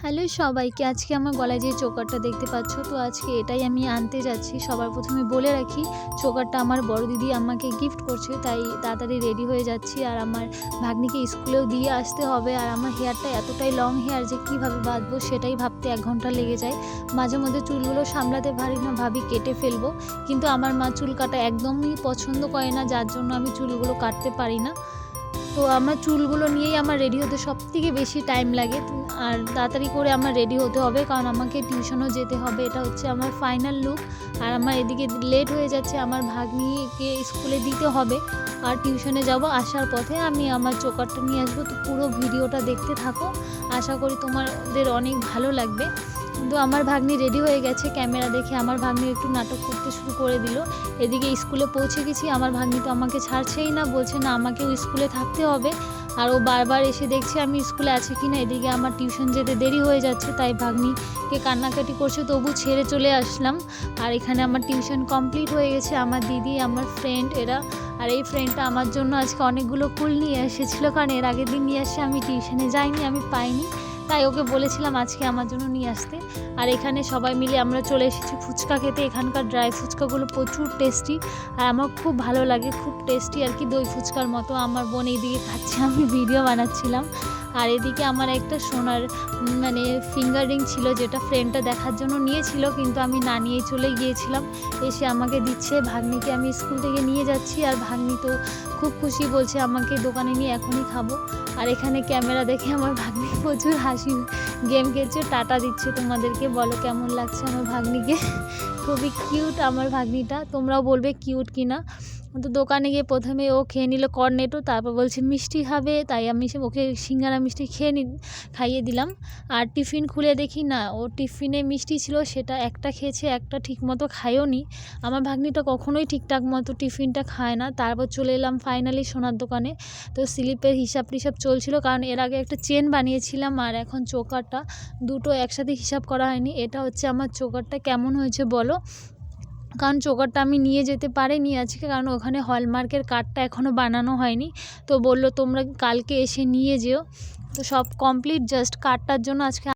Hello সবাইকে, আজকে আমার গলায় যে চোকারটা দেখতে পাচ্ছ, তো আজকে এটাই আমি আনতে যাচ্ছি। সবার প্রথমে বলে রাখি, চোকারটা আমার বড় দিদি আমাকে গিফট করছে, তাই তাড়াতাড়ি রেডি হয়ে যাচ্ছি। আর আমার ভাগ্নিকে স্কুলেও দিয়ে আসতে হবে। আর আমার হেয়ারটা এতটাই লং হেয়ার যে কীভাবে বাঁধবো সেটাই ভাবতে 1 ঘন্টা লেগে যায়। মাঝে মধ্যে চুলগুলো সামলাতে পারি না, ভাবি কেটে ফেলবো, কিন্তু আমার মা চুল কাটা একদমই পছন্দ করে না, যার জন্য আমি চুলগুলো কাটতে পারি না। তো আমার চুলগুলো নিয়েই আমার রেডি হতে সবথেকে বেশি টাইম লাগে। আর তাড়াতাড়ি করে আমার রেডি হতে হবে, কারণ আমাকে টিউশনও যেতে হবে। এটা হচ্ছে আমার ফাইনাল লুক। আর আমার এদিকে লেট হয়ে যাচ্ছে, আমার ভাগ্নিকে স্কুলে দিতে হবে আর টিউশনে যাব। আসার পথে আমি আমার চোকারটা নিয়ে আসবো। তো পুরো ভিডিওটা দেখতে থাকো, আশা করি তোমাদের অনেক ভালো লাগবে। কিন্তু আমার ভাগ্নি রেডি হয়ে গেছে। ক্যামেরা দেখে আমার ভাগ্নি একটু নাটক করতে শুরু করে দিল। এদিকে স্কুলে পৌঁছে গেছি, আমার ভাগ্নি তো আমাকে ছাড়ছেই না, বলছে না আমাকেও স্কুলে থাকতে হবে। আর ও বারবার এসে দেখছে আমি স্কুলে আছি কি না। এদিকে আমার টিউশন যেতে দেরি হয়ে যাচ্ছে, তাই ভাগ্নিকে কান্নাকাটি করছে, তবু ছেড়ে চলে আসলাম। আর এখানে আমার টিউশন কমপ্লিট হয়ে গেছে। আমার দিদি, আমার ফ্রেন্ড এরা। আর এই ফ্রেন্ডটা আমার জন্য আজকে অনেকগুলো কুল নিয়ে এসেছিলো, কারণ এর আগের দিন নিয়ে আসছে, আমি টিউশনে যাইনি, আমি পাইনি, তাই ওকে বলেছিলাম আজকে আমার জন্য নিয়ে আসতে। আর এখানে সবাই মিলে আমরা চলে এসেছি ফুচকা খেতে। এখানকার ড্রাই ফুচকাগুলো প্রচুর টেস্টি, আর আমার খুব ভালো লাগে, খুব টেস্টি আর কি, দই ফুচকার মতো। আমার বোন এইদিকে খাচ্ছে, আমি ভিডিও বানাচ্ছিলাম। আর এদিকে আমার একটা সোনার ফিঙ্গার রিং ছিল, যেটা ফ্রেন্ডটা দেখার জন্য নিয়েছিল, কিন্তু আমি না নিয়েই চলে গিয়েছিলাম। এসে আমাকে দিচ্ছে। ভাগ্নিকে আমি স্কুল থেকে নিয়ে যাচ্ছি, আর ভাগ্নি তো খুব খুশি, বলছে আমাকে দোকানে নিয়ে এখনই খাবো। আর এখানে ক্যামেরা দেখে আমার ভাগ্নি প্রচুর হাসি, গেম খেলছে, টাটা দিচ্ছে তোমাদেরকে। বলো কেমন লাগছে আমার ভাগ্নিকে? খুবই কিউট আমার ভাগ্নিটা, তোমরাও বলবে কিউট কিনা। তো দোকানে গিয়ে প্রথমে ও খেয়ে নিল কর্নেটো, তারপর বলছে মিষ্টি খাবে, তাই আমি ওকে সিঙ্গারা মিষ্টি খাইয়ে দিলাম। আর টিফিন খুলে দেখি না, ও টিফিনে মিষ্টি ছিল, সেটা একটা খেয়েছে, একটা ঠিকমতো খায়ও নি। আমার ভাগ্নিটা কখনোই ঠিকঠাক মতো টিফিনটা খায় না। তারপর চলে এলাম ফাইনালি সোনার দোকানে। তো স্লিপের হিসাব টিসাব চলছিল, কারণ এর আগে একটা চেন বানিয়েছিলাম, আর এখন চোকারটা, দুটো একসাথে হিসাব করা হয়নি। এটা হচ্ছে আমার চোকারটা, কেমন হয়েছে বলো? কারণ চোকারটা আমি নিয়ে যেতে পারিনি আজকে, কারণ ওখানে হলমার্কের কার্ডটা এখনও বানানো হয়নি। তো বললো তোমরা কালকে এসে নিয়ে যেও। তো সব কমপ্লিট, জাস্ট কার্ডটার জন্য আজকে